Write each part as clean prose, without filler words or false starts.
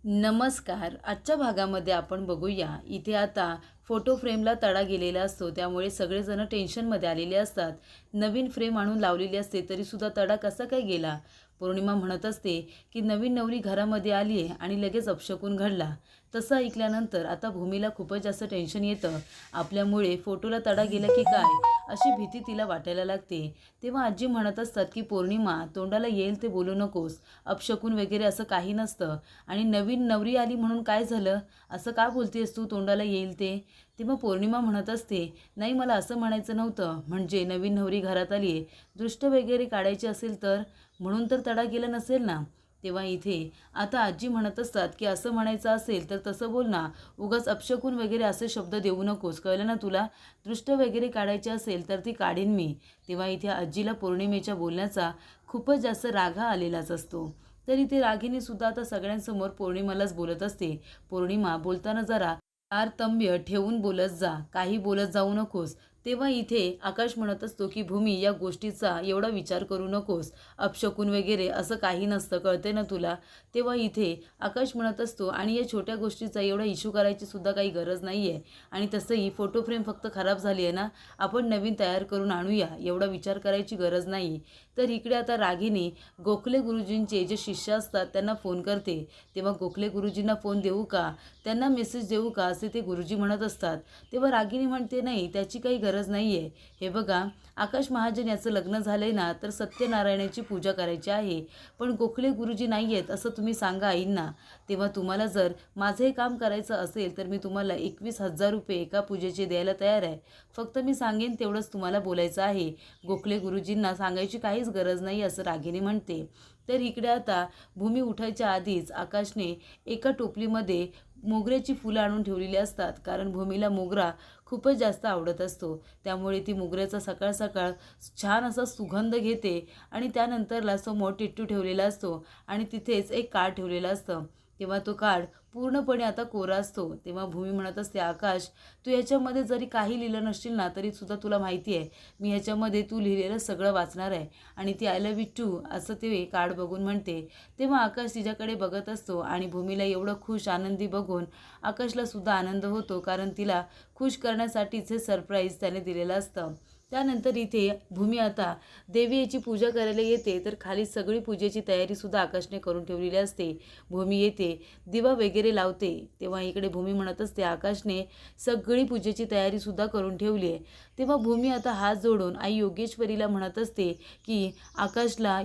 नमस्कार. आजच्या भागामध्ये आपण बघूया. इथे आता फोटो फ्रेमला तडा गेलेला असतो, त्यामुळे सगळेजण टेन्शनमध्ये आलेले असतात. नवीन फ्रेम आणून लावलेली असते तरीसुद्धा तडा कसा काय गेला? पौर्णिमा म्हणत असते की नवीन नवरी घरामध्ये आली आहे आणि लगेच अपशकुन घडला. तसं ऐकल्यानंतर आता भूमीला खूपच जास्त टेन्शन येतं. आपल्यामुळे फोटोला तडा गेला की काय अशी भीती तिला वाटायला लागते. तेव्हा आजी म्हणत असतात की पौर्णिमा, तोंडाला येईल ते बोलू नकोस. अपशकुन वगैरे असं काही नसतं. आणि नवीन नवरी आली म्हणून काय झालं? असं का बोलतेस तू, तोंडाला येईल ते? तेव्हा पौर्णिमा म्हणत असते, नाही मला असं म्हणायचं नव्हतं. म्हणजे नवीन नवरी घरात आली आहे, दृष्ट वगैरे काढायची असेल तर, म्हणून तर तडा गेला नसेल ना. तेव्हा इथे आता आजी म्हणत असतात की असं म्हणायचं असेल तर तसं बोल ना. उगाच अपशकुन वगैरे असे शब्द देऊ नकोस, कळलं ना तुला? दृष्ट वगैरे काढायची असेल तर ती काढीन मी. तेव्हा इथे आजीला पौर्णिमेच्या बोलण्याचा खूपच जास्त रागा आलेलाच असतो. तर इथे रागिनी सुद्धा आता सगळ्यांसमोर पौर्णिमालाच बोलत असते. पौर्णिमा, बोलताना जरा तारतम्य ठेवून बोलत जा, काही बोलत जाऊ नकोस. तेव्हा इथे आकाश म्हणत असतो की भूमी, या गोष्टीचा एवढा विचार करू नकोस. अपशकुन वगैरे असं काही नसतं, कळते ना तुला? तेव्हा इथे आकाश म्हणत असतो, आणि या छोट्या गोष्टीचा एवढा इश्यू करायची सुद्धा काही गरज नाही आहे. आणि तसंही फोटो फ्रेम फक्त खराब झाली आहे ना, आपण नवीन तयार करून आणूया, एवढा विचार करायची गरज नाही. तर इकडे आता रागिनी गोखले गुरुजींचे जे शिष्य असतात त्यांना फोन करते. तेव्हा गोखले गुरुजींना फोन देऊ का, त्यांना मेसेज देऊ का, असे ते गुरुजी म्हणत असतात. तेव्हा रागिनी म्हणते, नाही, त्याची काही गरज नाही आहे. हे बघा, आकाश महाजन याचं लग्न झालंय ना, तर सत्यनारायणाची पूजा करायची आहे. पण गोखले गुरुजी नाही आहेत असं तुम्ही सांगा आईंना. तेव्हा तुम्हाला जर माझं हे काम करायचं असेल तर मी तुम्हाला 21,000 रुपये एका पूजेचे द्यायला तयार आहे. फक्त मी सांगेन तेवढंच तुम्हाला बोलायचं आहे. गोखले गुरुजींना सांगायची काहीच गरज नाही, असं रागिनी म्हणते. तर इकडे आता भूमी उठायच्या आधीच आकाशने एका टोपलीमध्ये मोगऱ्याची फुलं आणून ठेवलेली असतात, कारण भूमीला मोगरा खूपच जास्त आवडत असतो. त्यामुळे ती मोगऱ्याचा सकाळ सकाळ छान असा सुगंध घेते आणि त्यानंतरला समोर टिट्टू ठेवलेला असतो आणि तिथेच एक कार्ड ठेवलेलं असतं. तेव्हा तो कार्ड पूर्णपणे आता कोरा असतो. तेव्हा भूमी म्हणत असते, आकाश, तू ह्याच्यामध्ये जरी काही लिहिलं नसशील ना, तरीसुद्धा तुला माहिती आहे मी ह्याच्यामध्ये तू लिहिलेलं सगळं वाचणार आहे. आणि ती आय लव्ह यू टू असं ते कार्ड बघून म्हणते. तेव्हा आकाश तिच्याकडे बघत असतो आणि भूमीला एवढं खुश आनंदी बघून आकाशला सुद्धा आनंद होतो, कारण तिला खुश करण्यासाठीच हे सरप्राईज त्याने दिलेलं असतं. त्यानंतर इथे भूमी आता देवी याची पूजा करायला येते, तर खाली सगळी पूजेची तयारीसुद्धा आकाशने करून ठेवलेली असते. भूमी येते, दिवा वगैरे लावते. तेव्हा इकडे भूमी म्हणत असते, आकाशने सगळी पूजेची तयारीसुद्धा करून ठेवली आहे. तेव्हा भूमी आता हात जोडून आई योगेश्वरीला म्हणत असते की आकाशला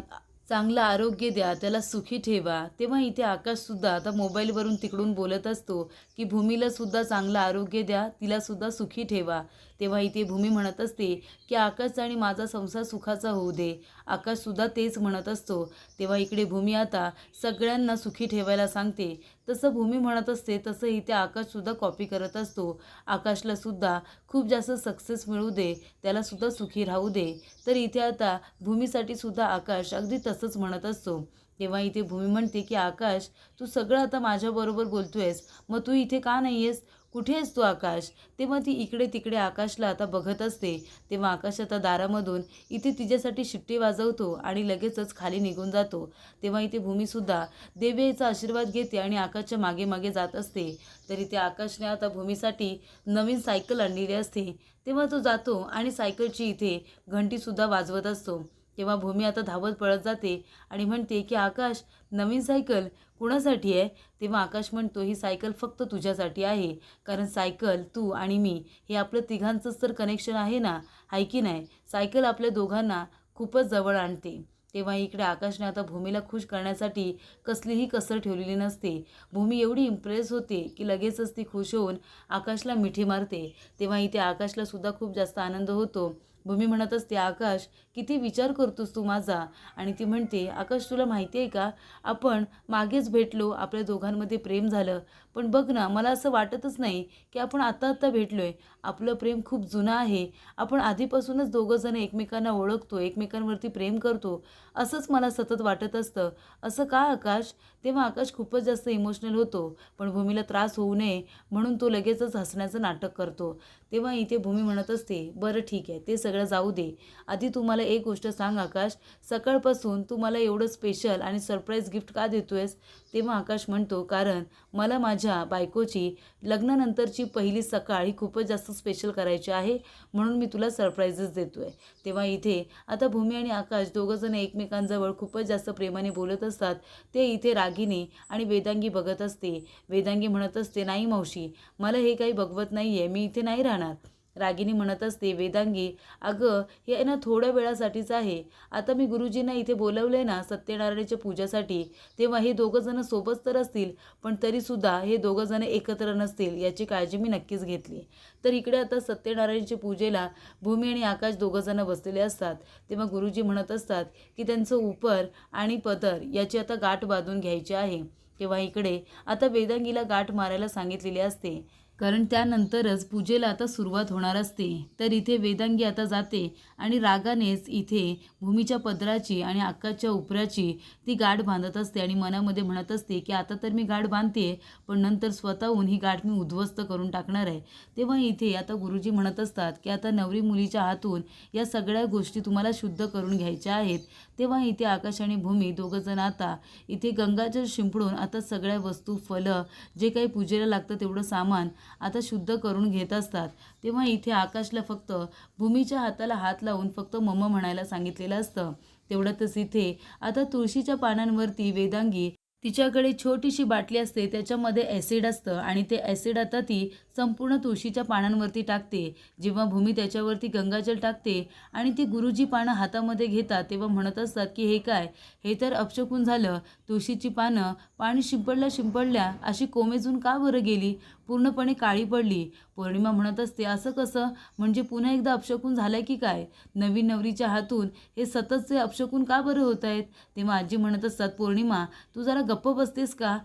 चांगलं आरोग्य द्या, त्याला सुखी ठेवा. तेव्हा इथे आकाशसुद्धा आता मोबाईलवरून तिकडून बोलत असतो की भूमीला सुद्धा चांगलं आरोग्य द्या, तिला सुद्धा सुखी ठेवा. तेव्हा इथे भूमी म्हणत असते की आकाश आणि माझा संसार सुखाचा होऊ दे. आकाशसुद्धा तेच म्हणत असतो. तेव्हा इकडे भूमी आता सगळ्यांना सुखी ठेवायला सांगते. तसं भूमी म्हणत असते तसं इथे आकाशसुद्धा कॉपी करत असतो. आकाशला सुद्धा खूप जास्त सक्सेस मिळू दे, त्यालासुद्धा सुखी राहू दे. तर इथे आता भूमीसाठी सुद्धा आकाश अगदी तसंच म्हणत असतो. तेव्हा इथे भूमी म्हणते की आकाश, तू सगळं आता माझ्याबरोबर बोलतोयस, मग तू इथे का नाही आहेस? कुठे आहेस तू आकाश? तेव्हा ती इकडे तिकडे आकाशला आता बघत असते. तेव्हा आकाश आता दारामधून इथे तिच्यासाठी शिट्टी वाजवतो आणि लगेचच खाली निघून जातो. तेव्हा इथे भूमीसुद्धा देवीचा आशीर्वाद घेते आणि आकाशच्या मागे मागे जात असते. तर इथे आकाशने आता भूमीसाठी नवीन सायकल आणलेली असते. तेव्हा तो जातो आणि सायकलची इथे घंटीसुद्धा वाजवत असतो. तेव्हा भूमी आता धावत पळत जाते आणि म्हणते की आकाश, नवीन सायकल कुणासाठी आहे? तेव्हा आकाश म्हणतो, ही सायकल फक्त तुझ्यासाठी आहे, कारण सायकल, तू आणि मी, हे आपलं तिघांचंच तर कनेक्शन आहे ना, आहे की नाही? सायकल आपल्या दोघांना खूपच जवळ आणते. तेव्हा इकडे आकाशने आता भूमीला खुश करण्यासाठी कसलीही कसर ठेवलेली नसते. भूमी एवढी इम्प्रेस होते की लगेचच ती खुश होऊन आकाशला मिठी मारते. तेव्हा इथे आकाशला सुद्धा खूप जास्त आनंद होतो. भूमी म्हणत असते, आकाश, किती विचार करतोस तू माझा? आणि ती म्हणते, आकाश, तुला माहिती आहे का, आपण मागेच भेटलो, आपल्या दोघांमध्ये प्रेम झालं, पण बघ ना, मला असं वाटतच नाही की आपण आत्ता आत्ता भेटलोय. आपलं प्रेम खूप जुनं आहे. आपण आधीपासूनच दोघंजण एकमेकांना ओळखतो, एकमेकांवरती प्रेम करतो, असंच मला सतत वाटत असतं. असं का आकाश? तेव्हा आकाश खूपच जास्त इमोशनल होतो, पण भूमीला त्रास होऊ नये म्हणून तो लगेचच हसण्याचं नाटक करतो. तेव्हा इथे भूमी म्हणत असते, बरं ठीक आहे, ते सगळं जाऊ दे. आधी तू मला एक गोष्ट सांग आकाश, सकाळपासून तू मला एवढं स्पेशल आणि सरप्राईज गिफ्ट का देतोयस? तेव्हा आकाश म्हणतो, कारण मला माझ्या बायकोची लग्नानंतरची पहिली सकाळ ही खूपच जास्त स्पेशल करायची आहे, म्हणून मी तुला सरप्राईजेस देतो आहे. तेव्हा इथे आता भूमी आणि आकाश दोघंजण एकमेकांजवळ खूपच जास्त प्रेमाने बोलत असतात. ते इथे रागिनी आणि वेदांगी बघत असते. वेदांगी म्हणत असते, नाही मावशी, मला हे काही बघवत नाही आहे, मी इथे नाही राहणार. रागिनी म्हणत असते, वेदांगी, अगं हे ना थोड्या वेळासाठीच आहे. आता मी गुरुजींना इथे बोलवले ना सत्यनारायणाच्या पूजासाठी, तेव्हा हे दोघंजणं सोबत तर असतील, पण तरीसुद्धा हे दोघंजणं एकत्र नसतील याची काळजी मी नक्कीच घेतली. तर इकडे आता सत्यनारायणच्या पूजेला भूमी आणि आकाश दोघंजणं बसलेले असतात. तेव्हा गुरुजी म्हणत असतात की त्यांचं उपर आणि पदर याची आता गाठ बांधून घ्यायची आहे. तेव्हा इकडे आता वेदांगीला गाठ मारायला सांगितलेली असते, कारण त्यानंतरच पूजेला आता सुरुवात होणार असते. तर इथे वेदांगी आता जाते आणि रागानेच इथे भूमीच्या पदराची आणि आकाशच्या उपऱ्याची ती गाठ बांधत असते आणि मनामध्ये म्हणत असते की आता तर मी गाठ बांधते, पण नंतर स्वतःहून ही गाठ मी उद्ध्वस्त करून टाकणार आहे. तेव्हा इथे आता गुरुजी म्हणत असतात की आता नवरी मुलीच्या हातून या सगळ्या गोष्टी तुम्हाला शुद्ध करून घ्यायच्या आहेत. तेव्हा इथे आकाश आणि भूमी दोघंजण आता इथे गंगाजल शिंपडून आता सगळ्या वस्तू, फलं, जे काही पूजेला लागतं तेवढं सामान आता शुद्ध करून घेत असतात. तेव्हा इथे आकाशला फक्त भूमीच्या हाताला हात लावून फक्त मम म्हणायला सांगितलेलं असतं. तेवढ्यातच इथे आता तुळशीच्या पानांवरती वेदांगी तिच्याकडे छोटीशी बाटली असते, त्याच्यामध्ये ॲसिड असतं आणि ते ॲसिड आता ती संपूर्ण तुळशीच्या पानांवरती टाकते. जेव्हा भूमी त्याच्यावरती गंगाजल टाकते आणि ती गुरुजी पानं हातामध्ये घेतात, तेव्हा म्हणत असतात की हे काय, हे तर अपशकुन झालं. तुळशीची पानं पाणी शिंपडल्या अशी कोमेजून का बरं गेली, पूर्णपणे काळी पडली. पौर्णिमा म्हणत असते, असं कसं, म्हणजे पुन्हा एकदा अपशकुन झालं की काय, नवीन नवरीच्या हातून हे सततचे अपशकुन का बरं होत आहेत. तेव्हा आजी म्हणत असतात, पौर्णिमा तू जरा गप्प बसतेस का,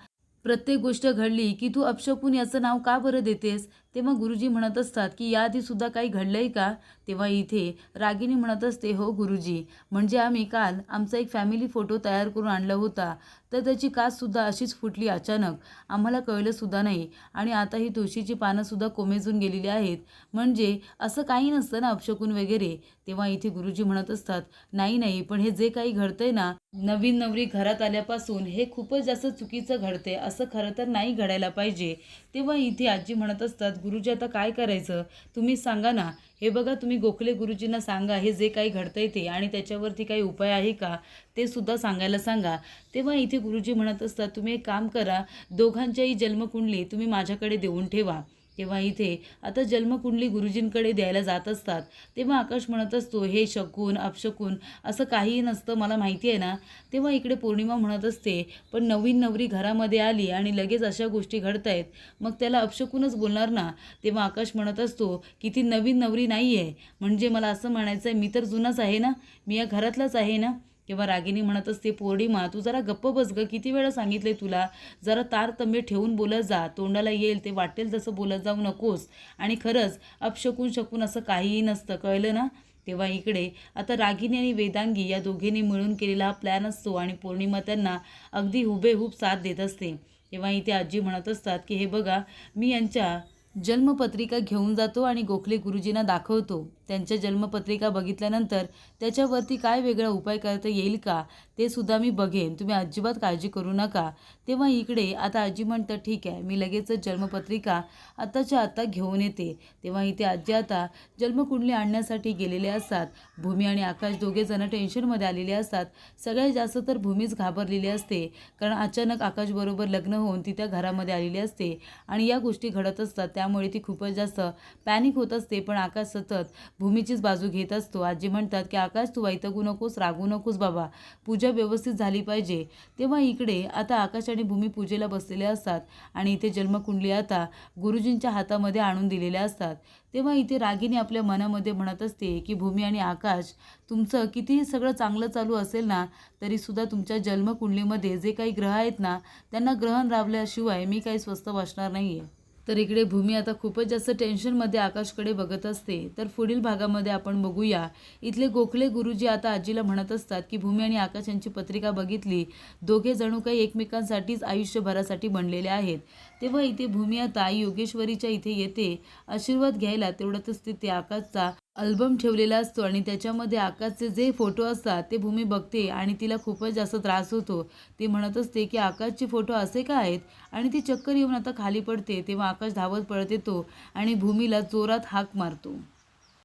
प्रत्येक गोष्ट घडली की तू अपशकुन याचं नाव का बरं देतेस. तेव्हा गुरुजी म्हणत असतात की याआधीसुद्धा काही घडलं आहे का. तेव्हा इथे रागिनी म्हणत असते, हो गुरुजी, म्हणजे आम्ही काल आमचा एक फॅमिली फोटो तयार करून आणला होता, तर त्याची काचसुद्धा अशीच फुटली अचानक, आम्हाला कळलंसुद्धा नाही आणि आता ही तुळशीची पानंसुद्धा कोमेजून गेलेली आहेत, म्हणजे असं काही नसतं ना अपशकुन वगैरे. तेव्हा इथे गुरुजी म्हणत असतात, नाही, पण हे जे काही घडतंय ना, नवीन नवरी घरात आल्यापासून हे खूपच जास्त चुकीचं घडते, असं खरं तर नाही घडायला पाहिजे. तेव्हा इथे आजी म्हणत असतात, गुरुजी आता काय करायचं तुम्ही सांगा ना. हे बघा, तुम्ही गोखले गुरुजींना सांगा हे जे काही घडतंय ते, आणि त्याच्यावरती काही उपाय आहे का ते सुद्धा सांगायला सांगा. तेव्हा इथे गुरुजी म्हणत असतात, तुम्ही एक काम करा, दोघांच्याही जन्मकुंडली तुम्ही माझ्याकडे देऊन ठेवा. तेव्हा इथे आता जन्मकुंडली गुरुजींकडे द्यायला जात असतात. तेव्हा आकाश म्हणत असतो, हे शकुन अपशकुन असं काहीही नसतं, मला माहिती आहे ना. तेव्हा इकडे पौर्णिमा म्हणत असते, पण नवीन नवरी घरामध्ये आली आणि लगेच अशा गोष्टी घडत आहेत, मग त्याला अपशकुनच बोलणार ना. तेव्हा आकाश म्हणत असतो की ती नवीन नवरी नाही आहे, म्हणजे मला असं म्हणायचं आहे, मी तर जुनाच आहे ना, मी या घरातलाच आहे ना. तेव्हा रागिनी म्हणत असते, पौर्णिमा तू जरा गप्प बस गं, किती वेळा सांगितले तुला, जरा तारतम्य ठेवून बोलत जा, तोंडाला येईल ते वाटेल तसं बोलत जाऊ नकोस. आणि खरंच अपशकुन शकून असं काहीही नसतं, कळलं ना. तेव्हा इकडे आता रागिनी आणि वेदांगी या दोघींनी मिळून केलेला हा प्लॅन असतो आणि पौर्णिमा त्यांना अगदी हुबेहूब साथ देत असते. तेव्हा इथे आजी म्हणत असतात की हे बघा, मी यांच्या जन्मपत्रिका घेऊन जातो आणि गोखले गुरुजींना दाखवतो. त्यांच्या जन्मपत्रिका बघितल्यानंतर त्याच्यावरती काय वेगळा उपाय करता येईल का ते सुद्धा मी बघेन, तुम्ही अजिबात काळजी करू नका. तेव्हा इकडे आता आजी म्हणतात, ठीक आहे, मी लगेचच जन्मपत्रिका आत्ताच्या आत्ता घेऊन येते. तेव्हा इथे आजी आता जन्मकुंडली आणण्यासाठी गेलेले असतात. भूमी आणि आकाश दोघेजण टेन्शनमध्ये आलेले असतात. सगळ्यात जास्त तर भूमीच घाबरलेली असते, कारण अचानक आकाशबरोबर लग्न होऊन ती त्या घरामध्ये आलेली असते आणि या गोष्टी घडत असतात, त्यामुळे ती खूपच जास्त पॅनिक होत असते. पण आकाश सतत भूमीचीच बाजू घेत असतो. आजी म्हणतात की आकाश तू वैतागू नकोस, रागू नकोस बाबा, पूजा व्यवस्थित झाली पाहिजे. तेव्हा इकडे आता आकाश आणि भूमी पूजेला बसलेले असतात आणि इथे जन्मकुंडली आता गुरुजींच्या हातामध्ये आणून दिलेल्या असतात. तेव्हा इथे रागिनी आपल्या मनामध्ये म्हणत असते की भूमी आणि आकाश, तुमचं कितीही सगळं चांगलं चालू असेल ना, तरीसुद्धा तुमच्या जन्मकुंडलीमध्ये जे काही ग्रह आहेत ना, त्यांना ग्रहण राबल्याशिवाय मी काही स्वस्थ बसणार नाही आहे. तर इकडे भूमी आता खूपच जास्त टेन्शनमध्ये आकाशकडे बघत असते. तर पुढील भागामध्ये आपण बघूया, इथले गोखले गुरुजी आता आजीला म्हणत असतात की भूमी आणि आकाश यांची पत्रिका बघितली, दोघे जणू काही एकमेकांसाठीच आयुष्यभरासाठी बनलेले आहेत. तेव्हा इथे भूमी आता आई योगेश्वरीच्या इथे येते आशीर्वाद घ्यायला. तेवढ्यातच तिथे आकाशचा अल्बम ठेवलेला असतो आणि त्याच्यामध्ये आकाशचे जे फोटो असतात ते भूमी बघते आणि तिला खूपच जास्त त्रास होतो. ती म्हणत असते की आकाशचे फोटो असे का आहेत आणि ती चक्कर येऊन आता खाली पडते. तेव्हा आकाश धावत पळत येतो आणि भूमीला जोरात हाक मारतो.